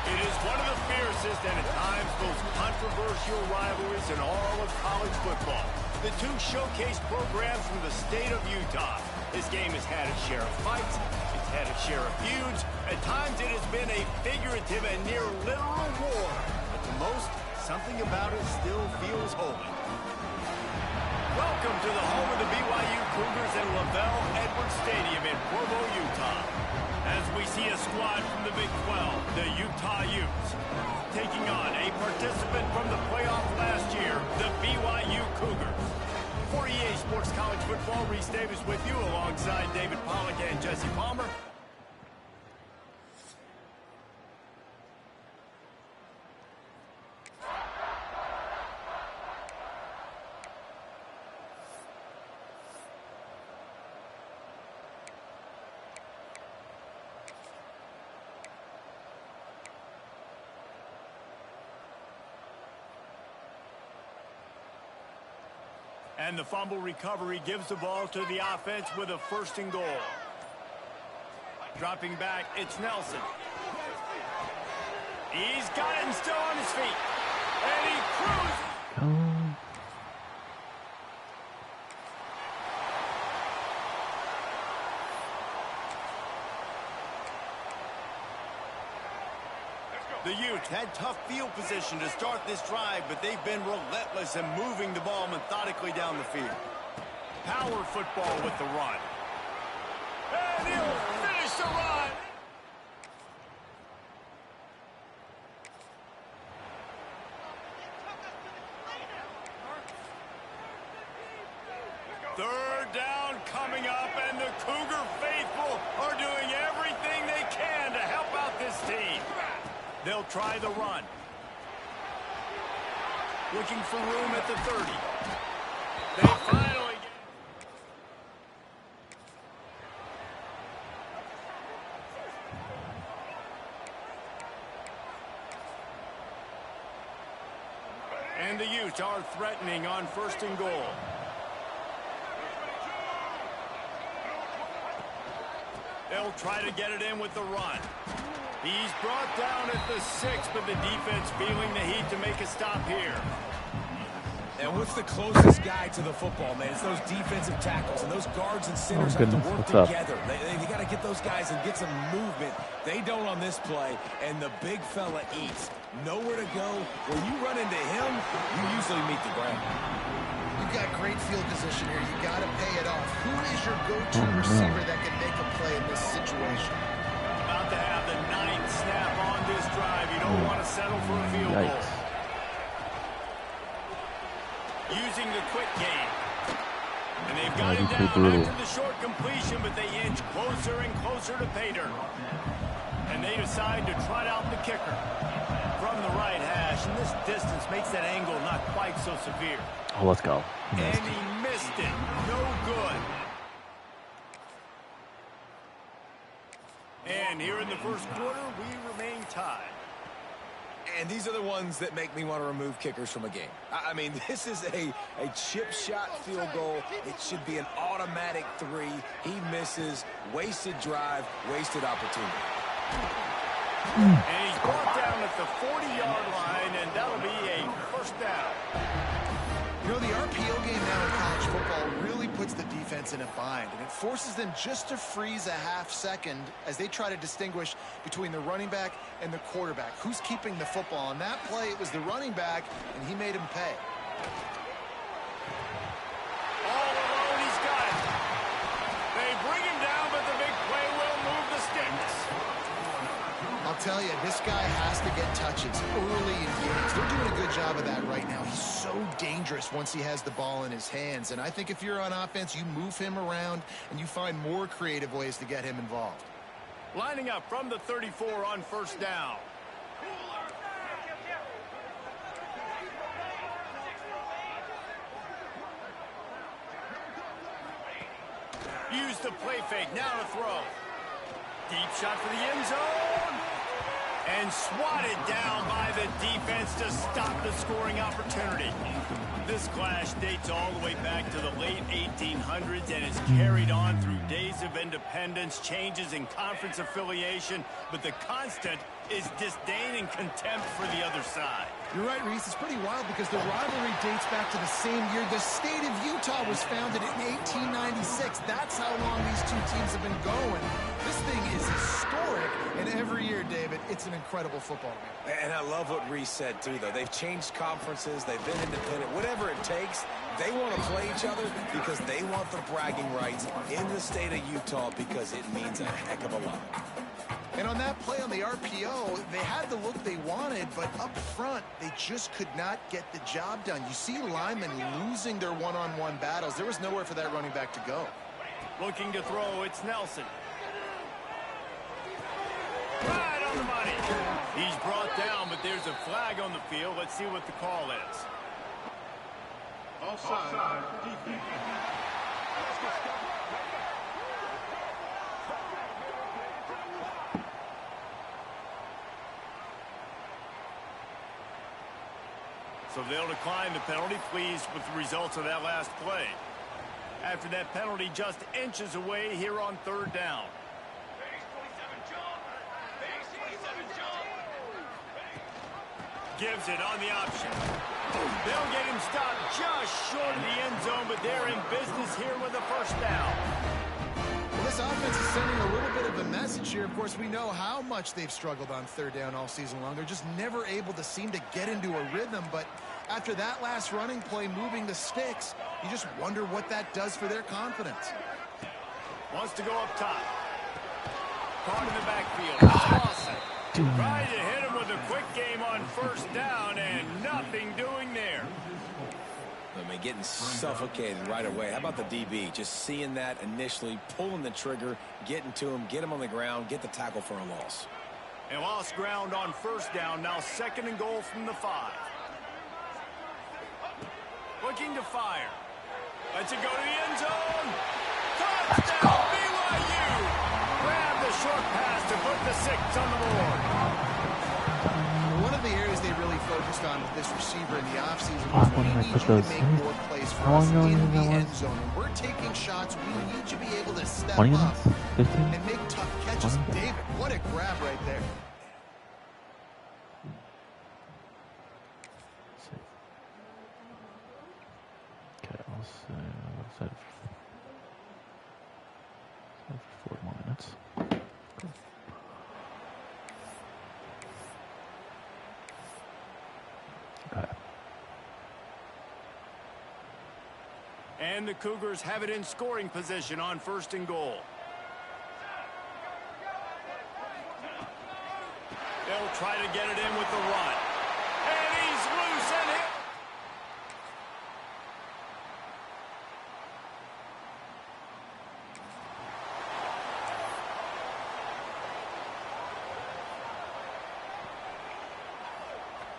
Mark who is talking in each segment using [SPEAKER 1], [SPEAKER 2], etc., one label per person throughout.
[SPEAKER 1] It is one of the fiercest and at times most controversial rivalries in all of college football. The two showcase programs from the state of Utah. This game has had its share of fights. It's had its share of feuds. At times it has been a figurative and near literal war. But the most, something about it still feels holy. Welcome to the home of the BYU Cougars in LaVell Edwards Stadium in Provo, Utah. As we see a squad from the Big 12, the Utah Utes, taking on a participant from the playoff last year, the BYU Cougars. For EA Sports College Football, Reese Davis with you alongside David Pollack and Jesse Palmer. And the fumble recovery gives the ball to the offense with a 1st and goal. Dropping back, it's Nelson. He's got it and still on his feet. And he cruises. The Utes had tough field position to start this drive, but they've been relentless in moving the ball methodically down the field. Power football with the run. And he'll finish the run. Third down coming up, and the Cougar faithful are doing everything they can to help out this team. They'll try the run. Looking for room at the 30. They finally get... And the Utes are threatening on 1st and goal. They'll try to get it in with the run. He's brought down at the 6, but the defense feeling the heat to make a stop here.
[SPEAKER 2] And what's the closest guy to the football, man? It's those defensive tackles, and those guards and centers have to work together. They got to get those guys and get some movement. They don't on this play, and the big fella eats. Nowhere to go. When you run into him, you usually meet the ground.
[SPEAKER 3] You've got great field position here. You got to pay it off. Who is your go-to receiver that can make a play in this situation?
[SPEAKER 1] About to have the 9th snap on this drive. You don't want to settle for a field goal. Using the quick game. And they've got him down after the short completion, but they inch closer and closer to pay dirt. And they decide to trot out the kicker from the right hash. And this distance makes that angle not quite so severe.
[SPEAKER 4] Oh, let's go.
[SPEAKER 1] And he missed it. No good. And here in the 1st quarter, we remain tied.
[SPEAKER 2] And these are the ones that make me want to remove kickers from a game. I mean, this is a chip shot field goal. It should be an automatic 3. He misses. Wasted drive, wasted opportunity.
[SPEAKER 1] And he's brought down at the 40-yard line, and that'll be a 1st down.
[SPEAKER 3] You know, the RPO game now in college football really puts the defense in a bind, and it forces them just to freeze a half second as they try to distinguish between the running back and the quarterback. Who's keeping the football? On that play, it was the running back, and he made him pay.
[SPEAKER 1] All alone, he's got it. They bring him down, but the big play will move the sticks.
[SPEAKER 3] I'll tell you, this guy has to get touches early in games. They're doing a good job of that right now. He's so dangerous once he has the ball in his hands. And I think if you're on offense, you move him around and you find more creative ways to get him involved.
[SPEAKER 1] Lining up from the 34 on 1st down. Use the play fake. Now to throw. Deep shot for the end zone. And swatted down by the defense to stop the scoring opportunity. This clash dates all the way back to the late 1800s and is carried on through days of independence, changes in conference affiliation, but the constant is disdain and contempt for the other side.
[SPEAKER 3] You're right, Reese. It's pretty wild because the rivalry dates back to the same year the state of Utah was founded in 1896. That's how long these two teams have been going. This thing is historic, and every year, David, it's an incredible football game.
[SPEAKER 2] And I love what Reese said, too, though. They've changed conferences. They've been independent. Whatever it takes, they want to play each other because they want the bragging rights in the state of Utah because it means a heck of a lot.
[SPEAKER 3] And on that play on the RPO, they had the look they wanted, but up front, they just could not get the job done. You see linemen losing their one-on-one battles. There was nowhere for that running back to go.
[SPEAKER 1] Looking to throw, it's Nelson. Right on the money. He's brought down, but there's a flag on the field. Let's see what the call is.
[SPEAKER 4] Offside.
[SPEAKER 1] So they'll decline the penalty, pleased with the results of that last play. After that penalty, just inches away here on third down. Gives it on the option. They'll get him stopped just short of the end zone, but they're in business here with a first down.
[SPEAKER 3] Well, this offense is sending a little bit of a message here. Of course, we know how much they've struggled on third down all season long. They're just never able to seem to get into a rhythm, but after that last running play moving the sticks, you just wonder what that does for their confidence.
[SPEAKER 1] Wants to go up top. Caught in the backfield. It's Lawson. Trying to hit him with a quick game on first down, and nothing doing there.
[SPEAKER 2] I mean, getting suffocated right away. How about the DB? Just seeing that initially, pulling the trigger, getting to him, get him on the ground, get the tackle for a loss.
[SPEAKER 1] And lost ground on first down. Now 2nd and goal from the 5. Looking to fire. Lets it go to the end zone. Touchdown, BYU! Grab the short pass to put the 6 on the board.
[SPEAKER 3] One of the areas they really focused on with this receiver in the offseason was we need you to make more plays for us in the end zone. When we're taking shots, we need you to be able to step up and make tough catches. David, what a grab right there.
[SPEAKER 5] Okay, I'll say, set it for 4 more minutes. Okay.
[SPEAKER 1] And the Cougars have it in scoring position on 1st and goal. They'll try to get it in with the run. And he's loose and hit.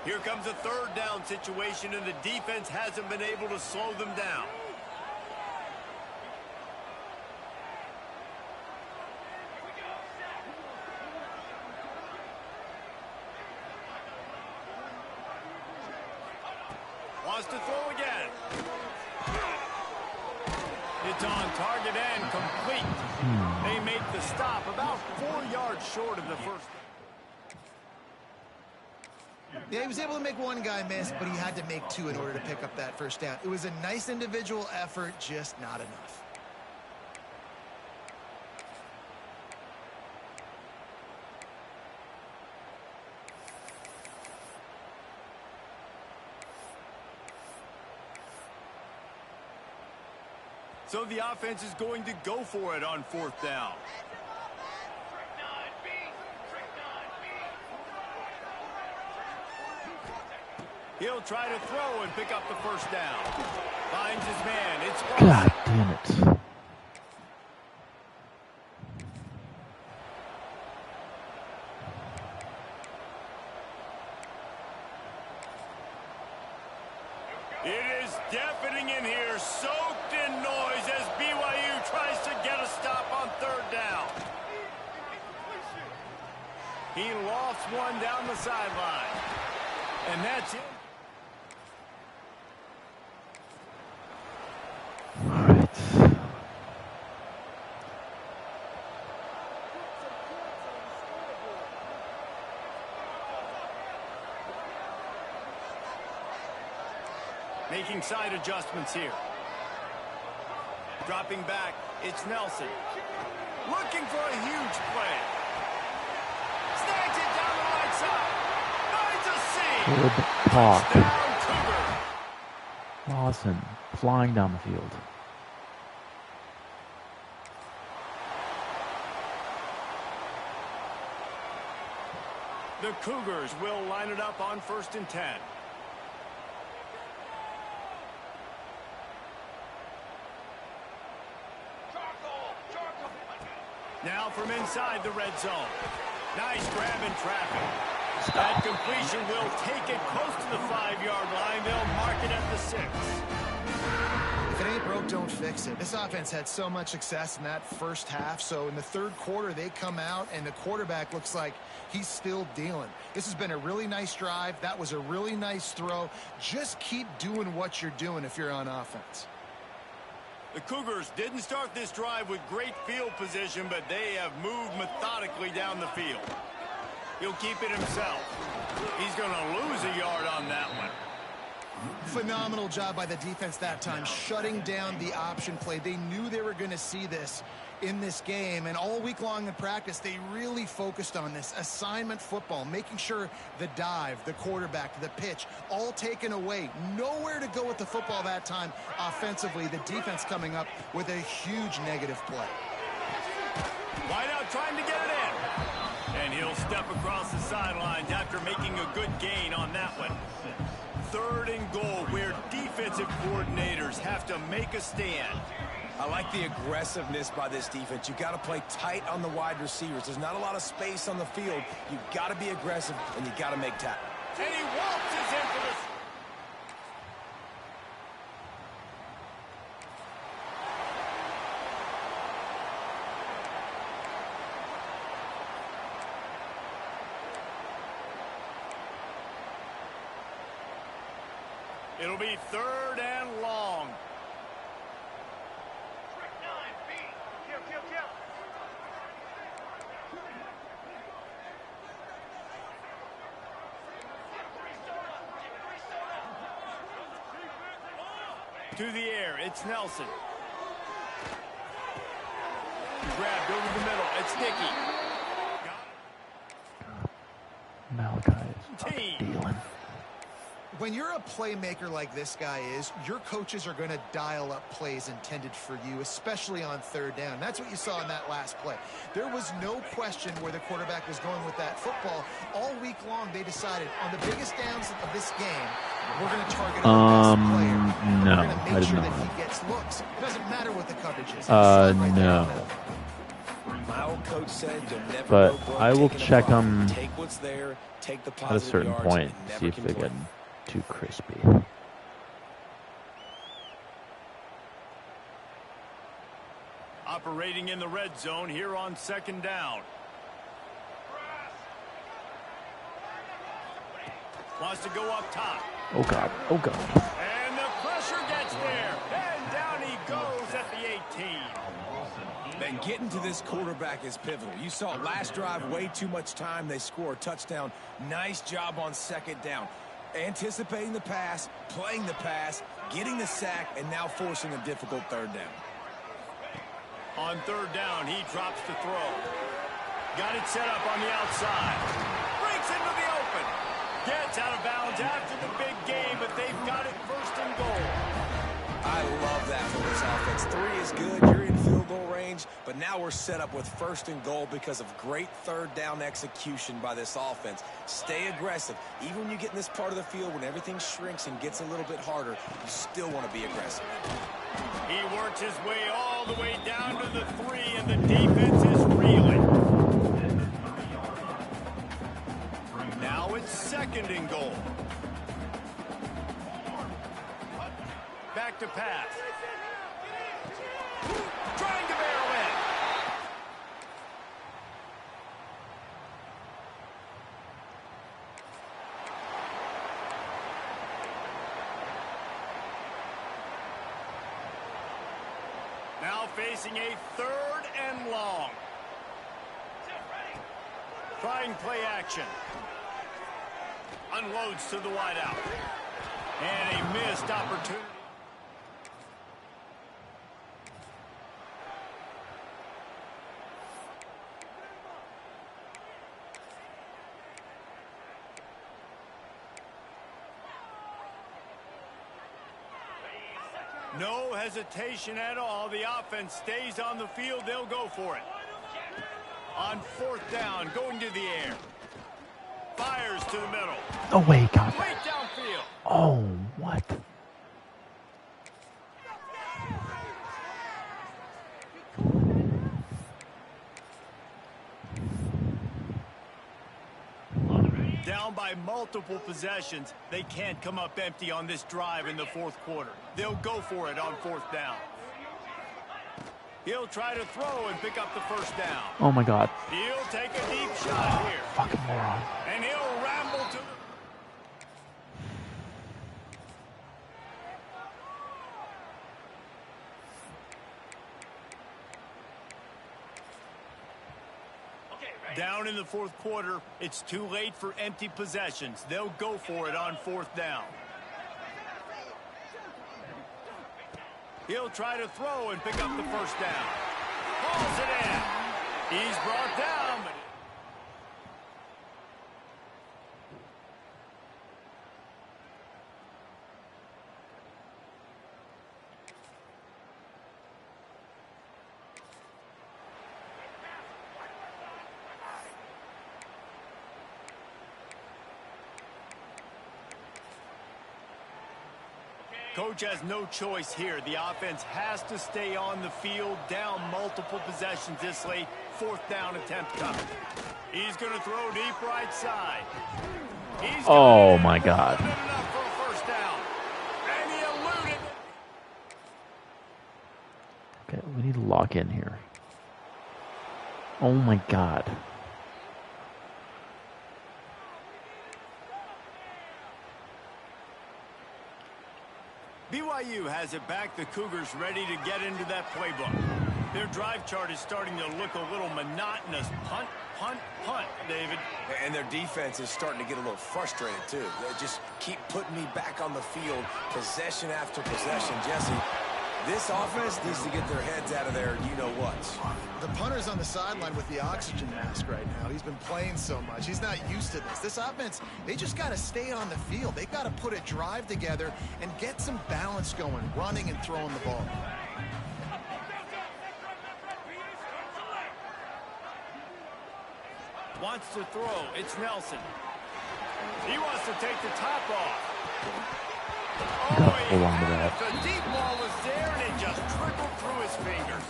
[SPEAKER 1] Here comes a 3rd down situation, and the defense hasn't been able to slow them down. Wants to throw again. It's on target and complete. They make the stop about 4 yards short of the first.
[SPEAKER 3] Yeah, he was able to make one guy miss, but he had to make 2 in order to pick up that first down. It was a nice individual effort, just not enough.
[SPEAKER 1] So the offense is going to go for it on 4th down. He'll try to throw and pick up the first down. Finds his man. It's
[SPEAKER 5] God damn it.
[SPEAKER 1] It is deafening in here, soaked in noise as BYU tries to get a stop on 3rd down. He lofts one down the sideline. And that's it. Making side adjustments here. Dropping back, it's Nelson. Looking for a huge play. Snags it down the right side. Finds a seam.
[SPEAKER 5] Good talk.
[SPEAKER 1] Touchdown, Cougar.
[SPEAKER 5] Lawson flying down the field.
[SPEAKER 1] The Cougars will line it up on 1st and 10. Now from inside the red zone. Nice grab in traffic. That completion will take it close to the 5-yard line. They'll mark it at the 6.
[SPEAKER 3] If it ain't broke, don't fix it. This offense had so much success in that first half, so in the third quarter they come out and the quarterback looks like he's still dealing. This has been a really nice drive. That was a really nice throw. Just keep doing what you're doing if you're on offense.
[SPEAKER 1] The Cougars didn't start this drive with great field position, but they have moved methodically down the field. He'll keep it himself. He's going to lose a yard on that one.
[SPEAKER 3] Phenomenal job by the defense that time, shutting down the option play. They knew they were going to see this in this game, and all week long in practice, they really focused on this assignment football, making sure the dive, the quarterback, the pitch, all taken away. Nowhere to go with the football that time offensively. The defense coming up with a huge negative play.
[SPEAKER 1] Wideout trying to get it in. And he'll step across the sidelines after making a good gain on that one. 3rd and goal, where defensive coordinators have to make a stand.
[SPEAKER 2] I like the aggressiveness by this defense. You got to play tight on the wide receivers. There's not a lot of space on the field. You got to be aggressive, and you got to make tackles.
[SPEAKER 1] And he waltzes in for the... It'll be 3rd and long. To the air, it's Nelson. Grabbed over the middle, it's Nicky.
[SPEAKER 5] Malachi is dealing.
[SPEAKER 3] When you're a playmaker like this guy is, your coaches are going to dial up plays intended for you, especially on 3rd down. That's what you saw in that last play. There was no question where the quarterback was going with that football. All week long, they decided on the biggest downs of this game, we're going to target our best player.
[SPEAKER 5] No,
[SPEAKER 3] we're going to
[SPEAKER 5] I
[SPEAKER 3] make
[SPEAKER 5] did
[SPEAKER 3] sure
[SPEAKER 5] not.
[SPEAKER 3] that he gets looks. It doesn't matter what the coverage is.
[SPEAKER 5] No.
[SPEAKER 2] My old coach said you'll never
[SPEAKER 5] But
[SPEAKER 2] go broke
[SPEAKER 5] I will
[SPEAKER 2] taking a
[SPEAKER 5] check
[SPEAKER 2] problem.
[SPEAKER 5] them
[SPEAKER 2] Take what's there, take the
[SPEAKER 5] at a
[SPEAKER 2] positive
[SPEAKER 5] certain
[SPEAKER 2] yards,
[SPEAKER 5] point,
[SPEAKER 2] and
[SPEAKER 5] see
[SPEAKER 2] never
[SPEAKER 5] if they
[SPEAKER 2] complain.
[SPEAKER 5] get too crispy.
[SPEAKER 1] Operating in the red zone here on 2nd down. Wants to go up top.
[SPEAKER 5] Oh, God. Oh, God.
[SPEAKER 1] And the pressure gets there. And down he goes at the 18.
[SPEAKER 2] Man, getting to this quarterback is pivotal. You saw it last drive, way too much time. They score a touchdown. Nice job on 2nd down. Anticipating the pass, playing the pass, getting the sack, and now forcing a difficult 3rd down.
[SPEAKER 1] On 3rd down, he drops the throw. Got it set up on the outside. Breaks into the open. Gets out of bounds after the big game, but they've got it 1st and goal.
[SPEAKER 2] I love that from this offense. 3 is good. You're in field goal range, but now we're set up with 1st and goal because of great 3rd down execution by this offense. Stay aggressive. Even when you get in this part of the field, when everything shrinks and gets a little bit harder, you still want to be aggressive.
[SPEAKER 1] He works his way all the way down to the 3, and the defense is reeling. Now it's 2nd and goal. Back to pass. Trying to barrel in. Now facing a 3rd and long. Trying play action. Unloads to the wideout. And a missed opportunity. No hesitation at all. The offense stays on the field. They'll go for it. On 4th down, going to the air. Fires to the middle.
[SPEAKER 5] Oh, wait, God.
[SPEAKER 1] Right downfield.
[SPEAKER 5] Oh, what?
[SPEAKER 1] Down by multiple possessions. They can't come up empty on this drive in the 4th quarter. They'll go for it on 4th down. He'll try to throw and pick up the 1st down.
[SPEAKER 5] Oh, my God.
[SPEAKER 1] He'll take a deep shot here.
[SPEAKER 5] Fucking moron.
[SPEAKER 1] And he'll ramble to the... Down in the 4th quarter, it's too late for empty possessions. They'll go for it on 4th down. He'll try to throw and pick up the 1st down. Hauls it in. He's brought down. But Coach has no choice here. The offense has to stay on the field, down multiple possessions this late. 4th down attempt coming. He's going to throw deep right side.
[SPEAKER 5] Oh, my God.
[SPEAKER 1] Enough for a 1st down. And he eluded.
[SPEAKER 5] Okay, we need to lock in here. Oh, my God.
[SPEAKER 1] BYU has it back. The Cougars ready to get into that playbook. Their drive chart is starting to look a little monotonous. Punt, punt, punt, David.
[SPEAKER 2] And their defense is starting to get a little frustrated, too. They just keep putting me back on the field, possession after possession. Jesse, this offense needs to get their heads out of their you-know-whats.
[SPEAKER 3] The punter's on the sideline with the oxygen mask right now. He's been playing so much. He's not used to this. This offense, they just got to stay on the field. They got to put a drive together and get some balance going, running and throwing the ball.
[SPEAKER 1] Wants to throw. It's Nelson. He wants to take the top off.
[SPEAKER 5] Hold on to that.
[SPEAKER 1] The deep ball was there, and it just trickled through his fingers.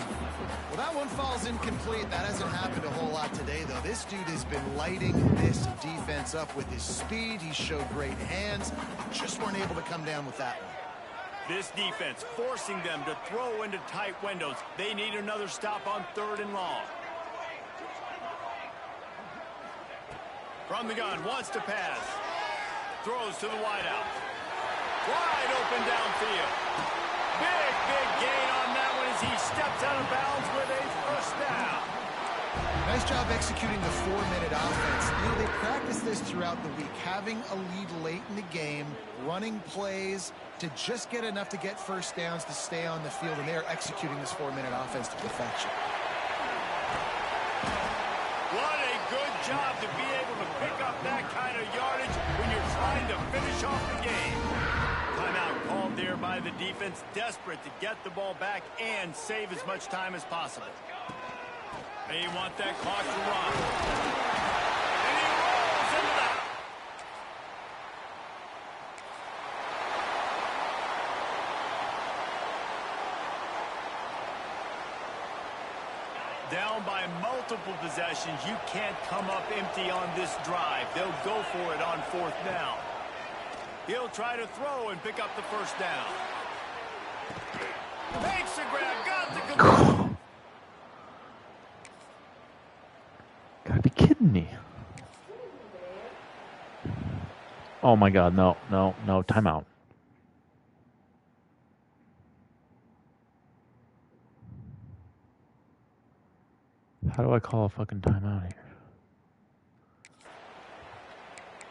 [SPEAKER 3] Well, that one falls incomplete. That hasn't happened a whole lot today, though. This dude has been lighting this defense up with his speed. He showed great hands. Just weren't able to come down with that one.
[SPEAKER 1] This defense forcing them to throw into tight windows. They need another stop on 3rd and long. From the gun, wants to pass. Throws to the wideout. Wide open downfield. Big gain on that one as he steps out of bounds with a 1st down.
[SPEAKER 3] Nice job executing the 4-minute offense. You know, they practice this throughout the week, having a lead late in the game, running plays to just get enough to get 1st downs to stay on the field, and they are executing this 4-minute offense to perfection.
[SPEAKER 1] What a good job to be able to pick up that kind of yardage when you're trying to finish off the game. Timeout called there by the defense, desperate to get the ball back and save as much time as possible. They want that clock to run. And he rolls into that. Down by multiple possessions, you can't come up empty on this drive. They'll go for it on 4th down. He'll try to throw and pick up the 1st down. Makes the grab, got the complete.
[SPEAKER 5] Gotta be kidding me. Oh my God, no, timeout. How do I call a fucking timeout here?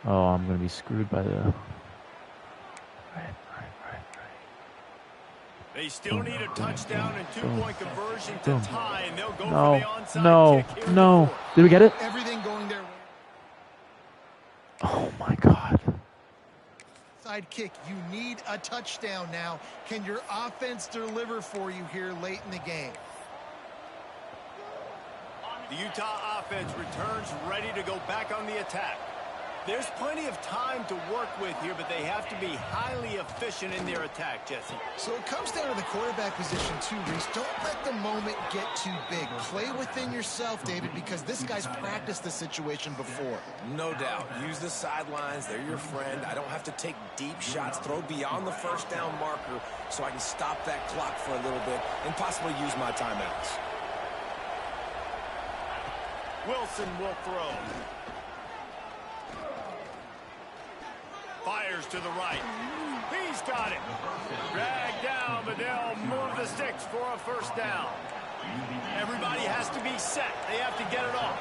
[SPEAKER 5] Oh, I'm gonna be screwed by the...
[SPEAKER 1] They still need a touchdown and two-point conversion to tie, and they'll go for the onside kick here.
[SPEAKER 5] No. Did we get it?
[SPEAKER 3] Everything going their way.
[SPEAKER 5] Oh, my God.
[SPEAKER 3] Side kick. You need a touchdown now. Can your offense deliver for you here late in the game?
[SPEAKER 1] The Utah offense returns ready to go back on the attack. There's plenty of time to work with here, but they have to be highly efficient in their attack, Jesse.
[SPEAKER 3] So it comes down to the quarterback position too, Reese. Don't let the moment get too big. Play within yourself, David, because this guy's practiced the situation before.
[SPEAKER 2] No doubt. Use the sidelines. They're your friend. I don't have to take deep shots, throw beyond the first down marker so I can stop that clock for a little bit and possibly use my timeouts.
[SPEAKER 1] Wilson will throw. Fires to the right. He's got it. Dragged down, but they'll move the sticks for a first down. Everybody has to be set. They have to get it off.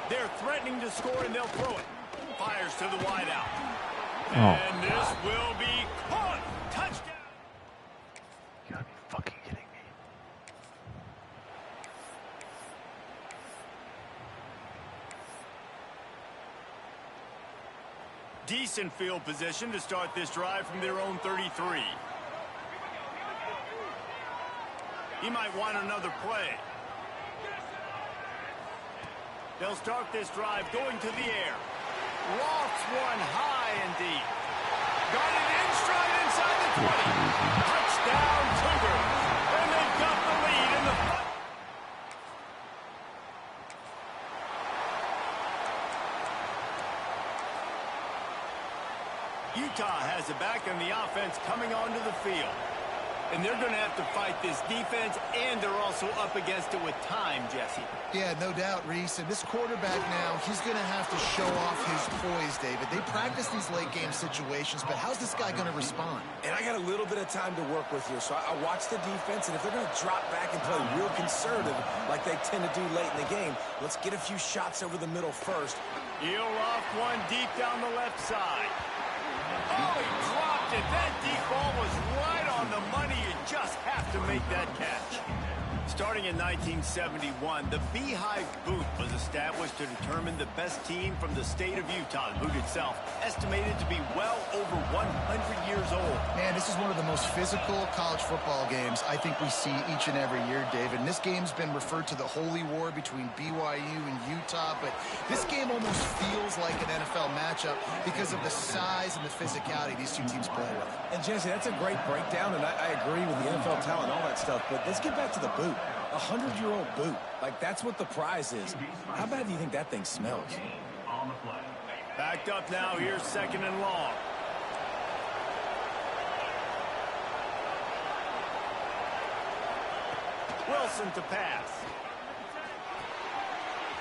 [SPEAKER 1] They're threatening to score, and they'll throw it. Fires to the wideout. And this will be caught. Touchdown.
[SPEAKER 5] You gotta be fucking kidding me.
[SPEAKER 1] Decent field position to start this drive from their own 33. He might want another play. They'll start this drive going to the air. Lofts one high and deep. Got it in stride inside the 20. Touchdown Cougars. And they've got the lead in the fight. Utah has it back and the offense coming onto the field. And they're going to have to fight this defense, and they're also up against it with time, Jesse.
[SPEAKER 3] Yeah, no doubt, Reese. And this quarterback now, he's going to have to show off his poise, David. They practice these late-game situations, but how's this guy going to respond?
[SPEAKER 2] And I got a little bit of time to work with here, so I watch the defense, and if they're going to drop back and play real conservative like they tend to do late in the game, let's get a few shots over the middle first.
[SPEAKER 1] He'll off one deep down the left side. Oh, he dropped it. That deep ball was right on the money. You just have to make that catch. Starting in 1971, the Beehive Boot was established to determine the best team from the state of Utah. The boot itself, estimated to be well over 100 years old.
[SPEAKER 3] Man, this is one of the most physical college football games I think we see each and every year, David. And this game's been referred to the Holy War between BYU and Utah, but this game almost feels like an NFL matchup because of the size and the physicality these two teams play with.
[SPEAKER 2] And Jesse, that's a great breakdown, and I agree with the NFL talent and all that stuff, but let's get back to the boot. A 100-year-old boot. Like, that's what the prize is. How bad do you think that thing smells?
[SPEAKER 1] Backed up now. Here's second and long. Wilson to pass.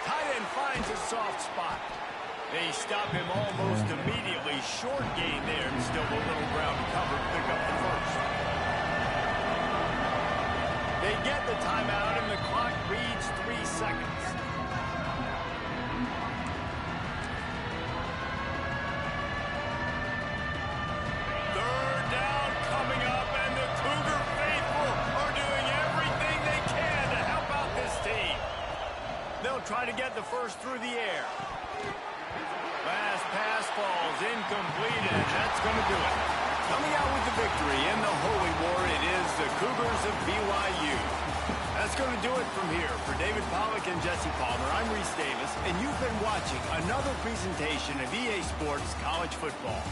[SPEAKER 1] Tight end finds a soft spot. They stop him almost immediately. Short gain there, and still a little ground covered. Pick up the first. They get the timeout, and the clock reads 3 seconds. Third down coming up, and the Cougar faithful are doing everything they can to help out this team. They'll try to get the first through the air. Last pass falls incomplete, and that's going to do it. Coming out with the victory in the Holy War, it is the Cougars of BYU. That's going to do it from here. For David Pollack and Jesse Palmer, I'm Reese Davis, and you've been watching another presentation of EA Sports College Football.